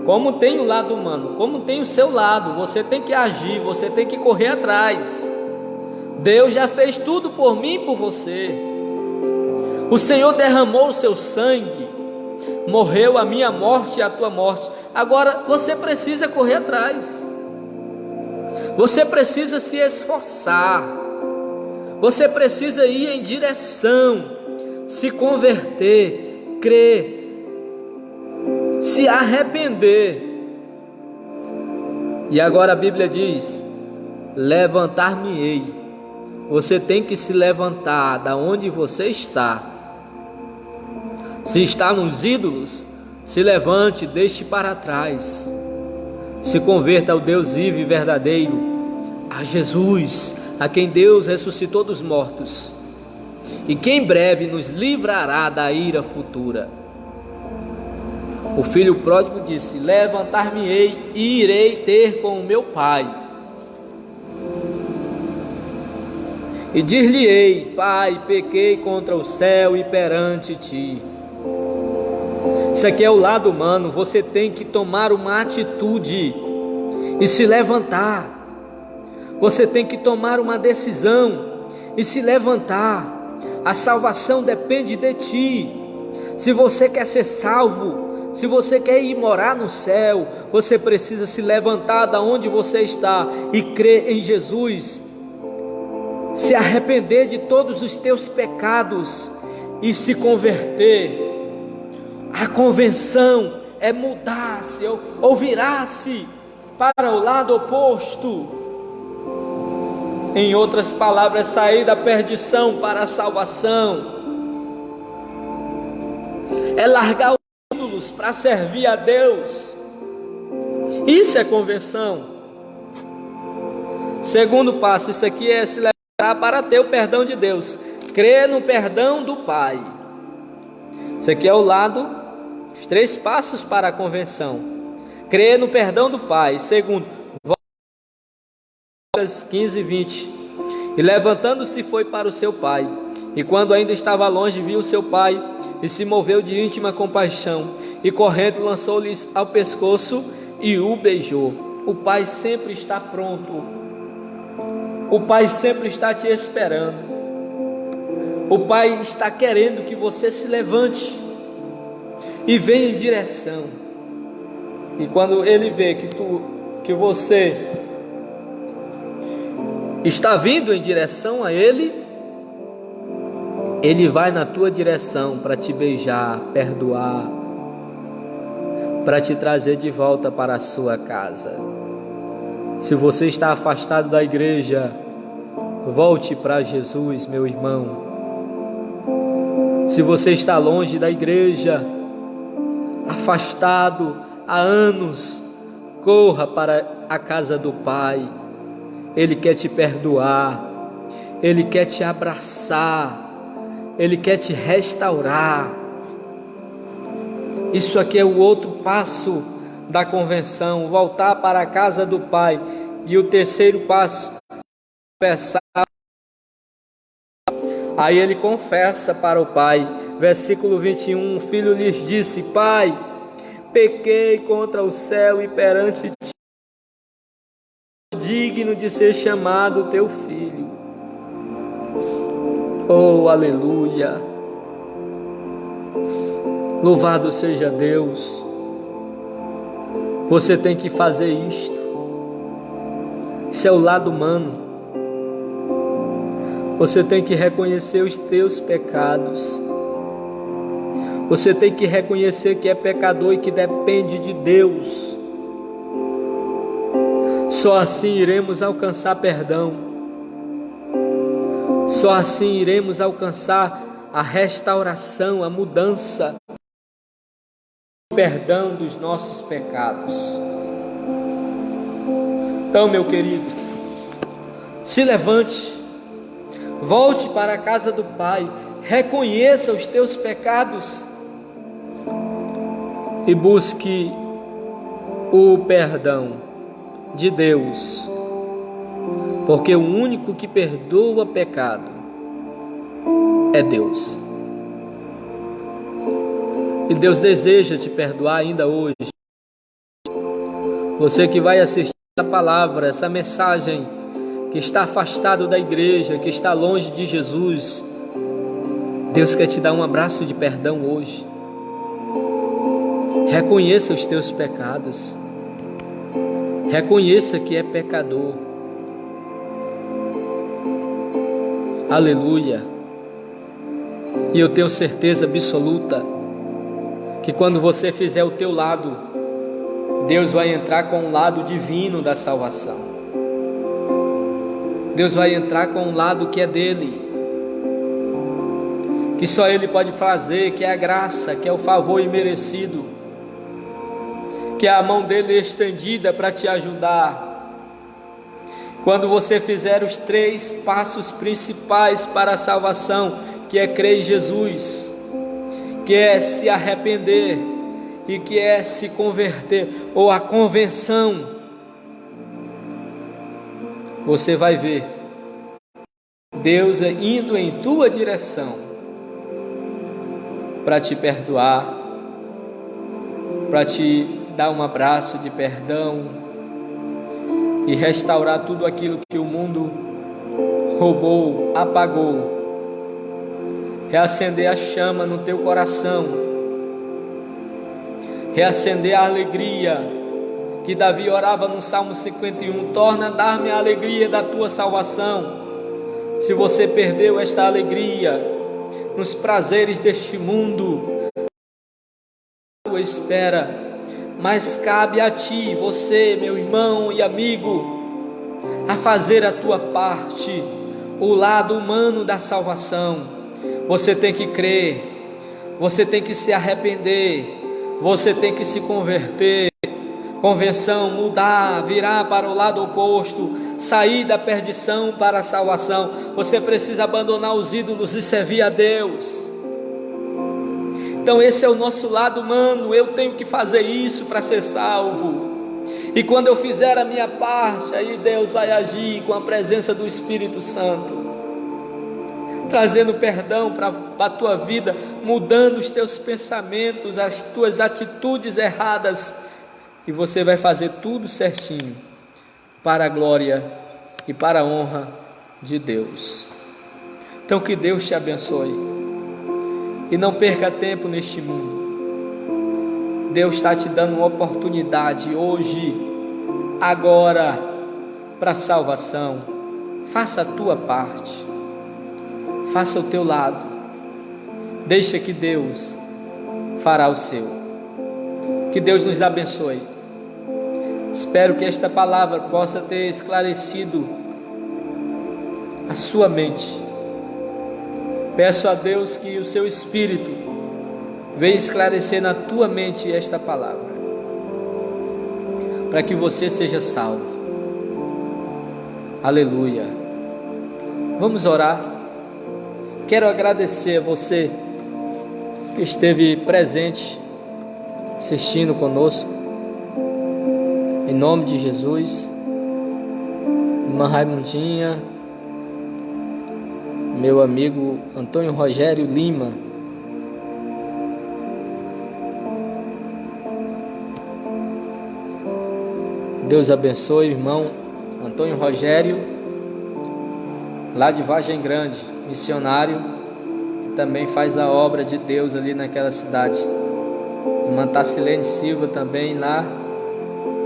como tem o lado humano, como tem o seu lado. Você tem que agir, você tem que correr atrás. Deus já fez tudo por mim e por você. O Senhor derramou o seu sangue, morreu a minha morte e a tua morte. Agora você precisa correr atrás, você precisa se esforçar, você precisa ir em direção, se converter, crer, se arrepender. E agora a Bíblia diz: levantar-me-ei. Você tem que se levantar da onde você está. Se está nos ídolos, se levante, deixe para trás. Se converta ao Deus vivo e verdadeiro, a Jesus, a quem Deus ressuscitou dos mortos, e que em breve nos livrará da ira futura. O filho pródigo disse: levantar-me-ei e irei ter com o meu pai, e dir-lhe-ei: Pai, pequei contra o céu e perante ti. Isso aqui é o lado humano. Você tem que tomar uma atitude e se levantar. Você tem que tomar uma decisão e se levantar. A salvação depende de ti. Se você quer ser salvo, se você quer ir morar no céu, você precisa se levantar da onde você está e crer em Jesus, se arrepender de todos os teus pecados e se converter. A convenção é mudar-se ou virar-se para o lado oposto. Em outras palavras, sair da perdição para a salvação. É largar os ídolos para servir a Deus. Isso é convenção. Segundo passo, isso aqui é se levantar para ter o perdão de Deus. Crer no perdão do Pai. Isso aqui é o lado, os 3 passos para a convenção. Crer no perdão do Pai. Segundo, Lucas 15, 20. E levantando-se foi para o seu pai, e quando ainda estava longe, viu o seu pai, e se moveu de íntima compaixão, e correndo lançou-lhe ao pescoço e o beijou. O Pai sempre está pronto. O Pai sempre está te esperando. O Pai está querendo que você se levante e venha em direção. E quando Ele vê que você está vindo em direção a Ele, Ele vai na tua direção para te beijar, perdoar, para te trazer de volta para a sua casa. Se você está afastado da igreja, volte para Jesus, meu irmão. Se você está longe da igreja, afastado há anos, corra para a casa do Pai. Ele quer te perdoar, Ele quer te abraçar, Ele quer te restaurar. Isso aqui é o outro passo da conversão, voltar para a casa do Pai. E o terceiro passo, confessar. Aí ele confessa para o Pai, versículo 21, o filho lhes disse: Pai, pequei contra o céu e perante ti, digno de ser chamado teu filho. Oh, aleluia! Louvado seja Deus. Você tem que fazer isto. Isso é o lado humano. Você tem que reconhecer os teus pecados. Você tem que reconhecer que é pecador e que depende de Deus. Só assim iremos alcançar perdão. Só assim iremos alcançar a restauração, a mudança, o perdão dos nossos pecados. Então, meu querido, se levante. Volte para a casa do Pai, reconheça os teus pecados e busque o perdão de Deus, porque o único que perdoa pecado é Deus. E Deus deseja te perdoar ainda hoje. Você que vai assistir essa palavra, essa mensagem, que está afastado da igreja, que está longe de Jesus, Deus quer te dar um abraço de perdão hoje. Reconheça os teus pecados. Reconheça que é pecador. Aleluia. E eu tenho certeza absoluta que quando você fizer o teu lado, Deus vai entrar com o lado divino da salvação. Deus vai entrar com um lado que é dele, que só Ele pode fazer, que é a graça, que é o favor imerecido, que é a mão dele estendida para te ajudar. Quando você fizer os 3 passos principais para a salvação, que é crer em Jesus, que é se arrepender e que é se converter, ou a convenção, você vai ver Deus indo em tua direção para te perdoar, para te dar um abraço de perdão e restaurar tudo aquilo que o mundo roubou, apagou. Reacender a chama no teu coração, reacender a alegria que Davi orava no Salmo 51, torna a dar-me a alegria da tua salvação. Se você perdeu esta alegria nos prazeres deste mundo, tua espera, mas cabe a ti, você, meu irmão e amigo, a fazer a tua parte, o lado humano da salvação. Você tem que crer, você tem que se arrepender, você tem que se converter. Convenção, mudar, virar para o lado oposto, sair da perdição para a salvação. Você precisa abandonar os ídolos e servir a Deus. Então esse é o nosso lado humano. Eu tenho que fazer isso para ser salvo. E quando eu fizer a minha parte, aí Deus vai agir com a presença do Espírito Santo, trazendo perdão para a tua vida, mudando os teus pensamentos, as tuas atitudes erradas. E você vai fazer tudo certinho, para a glória e para a honra de Deus. Então que Deus te abençoe. E não perca tempo neste mundo. Deus está te dando uma oportunidade hoje, agora, para a salvação. faça a tua parte, faça o teu lado, deixa que Deus fará o seu. Que Deus nos abençoe. Espero que esta palavra possa ter esclarecido a sua mente. Peço a Deus que o seu Espírito venha esclarecer na tua mente esta palavra, para que você seja salvo. Aleluia. Vamos orar. Quero agradecer a você que esteve presente, assistindo conosco. Em nome de Jesus. Irmã Raimundinha, meu amigo Antônio Rogério Lima, Deus abençoe, irmão Antônio Rogério, lá de Vargem Grande, missionário, que também faz a obra de Deus ali naquela cidade. Irmã Tacilene Silva também lá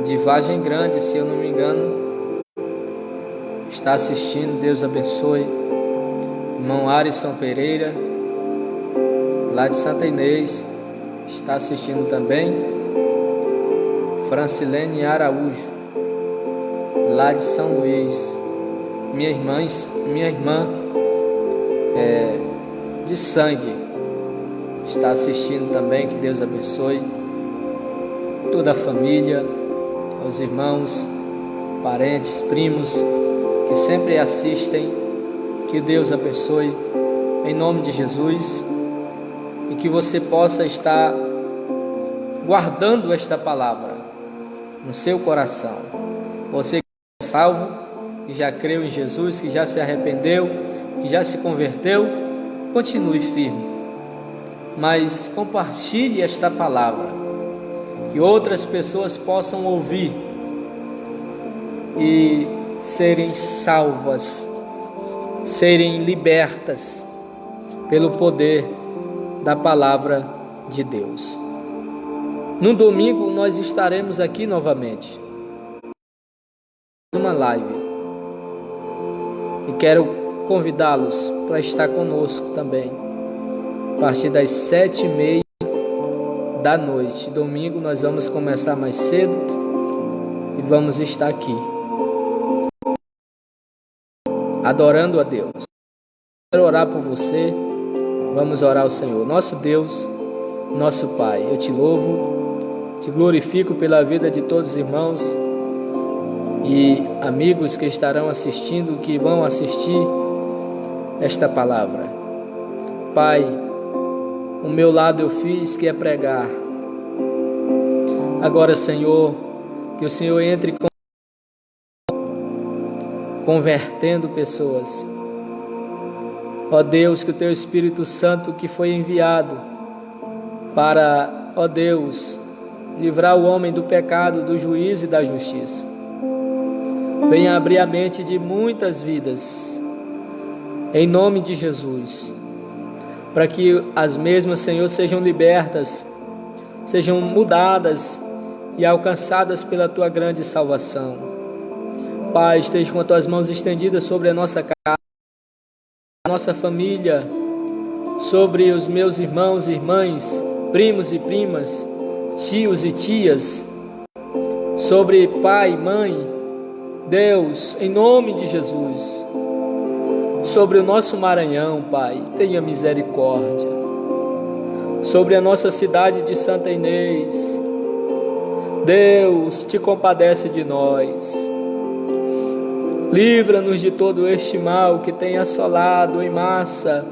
de Vargem Grande, se eu não me engano, está assistindo. Deus abençoe. Irmão Arisson Pereira, lá de Santa Inês, está assistindo também. Francilene Araújo, lá de São Luís. Minha irmã de sangue está assistindo também. Que Deus abençoe toda a família, aos irmãos, parentes, primos que sempre assistem. Que Deus abençoe em nome de Jesus, e que você possa estar guardando esta palavra no seu coração. Você que é salvo, que já creu em Jesus, que já se arrependeu, que já se converteu, continue firme, mas compartilhe esta palavra, que outras pessoas possam ouvir e serem salvas, serem libertas pelo poder da palavra de Deus. No domingo nós estaremos aqui novamente, numa live, e quero convidá-los para estar conosco também, a partir das 7h30 da noite. Domingo nós vamos começar mais cedo e vamos estar aqui adorando a Deus. Quero orar por você. Vamos orar ao Senhor. Nosso Deus, nosso Pai, eu te louvo, te glorifico pela vida de todos os irmãos e amigos que estarão assistindo, que vão assistir esta palavra. Pai, o meu lado eu fiz, que é pregar. Agora, Senhor, que o Senhor entre convertendo pessoas. Ó Deus, que o Teu Espírito Santo, que foi enviado para, ó Deus, livrar o homem do pecado, do juízo e da justiça, venha abrir a mente de muitas vidas, em nome de Jesus, para que as mesmas, Senhor, sejam libertas, sejam mudadas e alcançadas pela Tua grande salvação. Pai, esteja com as Tuas mãos estendidas sobre a nossa casa, a nossa família, sobre os meus irmãos e irmãs, primos e primas, tios e tias, sobre pai, mãe, Deus, em nome de Jesus, sobre o nosso Maranhão, Pai, tenha misericórdia, sobre a nossa cidade de Santa Inês, Deus, te compadece de nós. Livra-nos de todo este mal que tem assolado em massa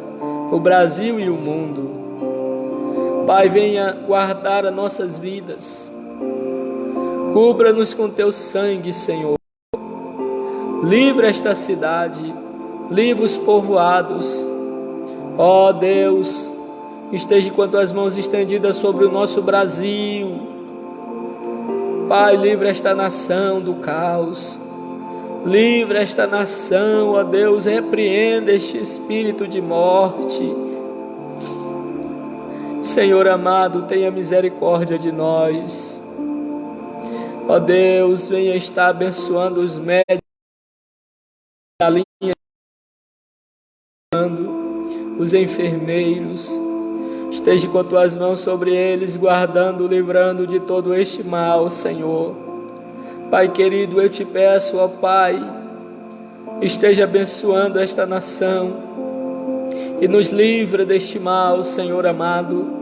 o Brasil e o mundo. Pai, venha guardar as nossas vidas. Cubra-nos com Teu sangue, Senhor. Livra esta cidade, livra os povoados. Ó Deus, esteja com as Tuas mãos estendidas sobre o nosso Brasil. Pai, livra esta nação do caos. Livra esta nação, ó Deus, repreenda este espírito de morte. Senhor amado, tenha misericórdia de nós. Ó Deus, venha estar abençoando os médicos da linha os enfermeiros. Esteja com tuas mãos sobre eles, guardando, livrando de todo este mal, Senhor. Pai querido, eu te peço, ó Pai, esteja abençoando esta nação e nos livra deste mal, Senhor amado.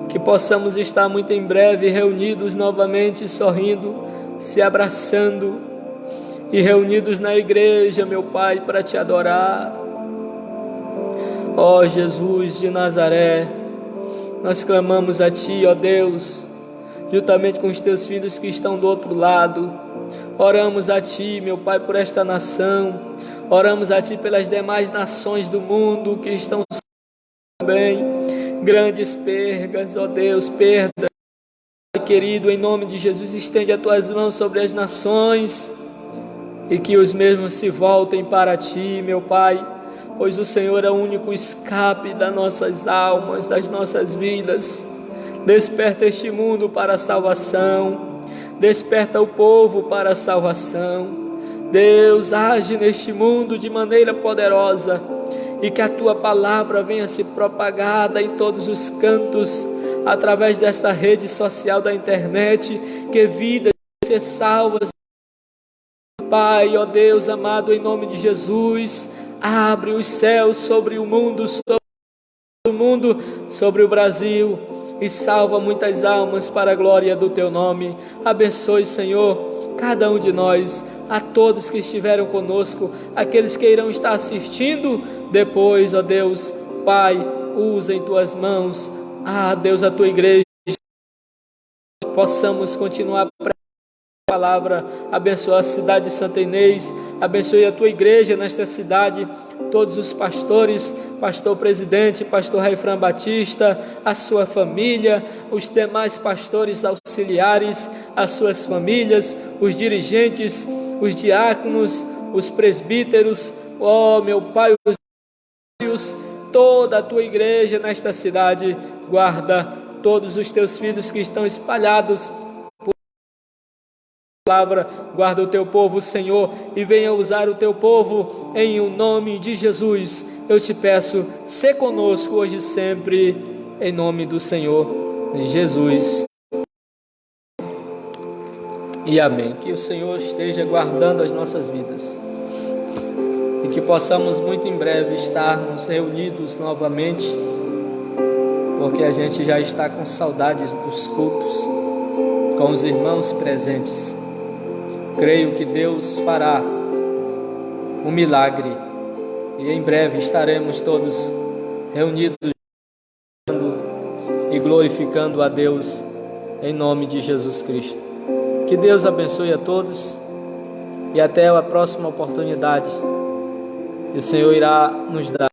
Que possamos estar muito em breve reunidos novamente, sorrindo, se abraçando e reunidos na igreja, meu Pai, para te adorar. Ó Jesus de Nazaré, nós clamamos a Ti, ó Deus, juntamente com os Teus filhos que estão do outro lado. Oramos a Ti, meu Pai, por esta nação. Oramos a Ti pelas demais nações do mundo que estão também grandes perdas, ó Deus, perda. Pai querido, em nome de Jesus, estende as Tuas mãos sobre as nações e que os mesmos se voltem para Ti, meu Pai, pois o Senhor é o único escape das nossas almas, das nossas vidas. Desperta este mundo para a salvação, desperta o povo para a salvação. Deus, age neste mundo de maneira poderosa e que a Tua palavra venha se propagada em todos os cantos, através desta rede social da internet, que vidas se salvas. Pai, ó Deus amado, em nome de Jesus, abre os céus sobre o mundo, sobre o Brasil, e salva muitas almas para a glória do Teu nome. Abençoe, Senhor, cada um de nós, a todos que estiveram conosco, aqueles que irão estar assistindo depois, ó Deus. Pai, usa em Tuas mãos, Deus, a Tua igreja, possamos continuar a palavra. Abençoa a cidade de Santa Inês, abençoe a Tua igreja nesta cidade, todos os pastores, pastor presidente, pastor Raifran Batista, a sua família, os demais pastores auxiliares, as suas famílias, os dirigentes, os diáconos, os presbíteros, ó meu Pai, os filhos, toda a Tua igreja nesta cidade. Guarda todos os Teus filhos que estão espalhados por palavra. Guarda o Teu povo, Senhor, e venha usar o Teu povo em o nome de Jesus. Eu te peço, sê conosco hoje e sempre, em nome do Senhor Jesus. E amém. Que o Senhor esteja guardando as nossas vidas e que possamos muito em breve estarmos reunidos novamente, porque a gente já está com saudades dos cultos, com os irmãos presentes. Creio que Deus fará um milagre e em breve estaremos todos reunidos e glorificando a Deus em nome de Jesus Cristo. Que Deus abençoe a todos e até a próxima oportunidade que o Senhor irá nos dar.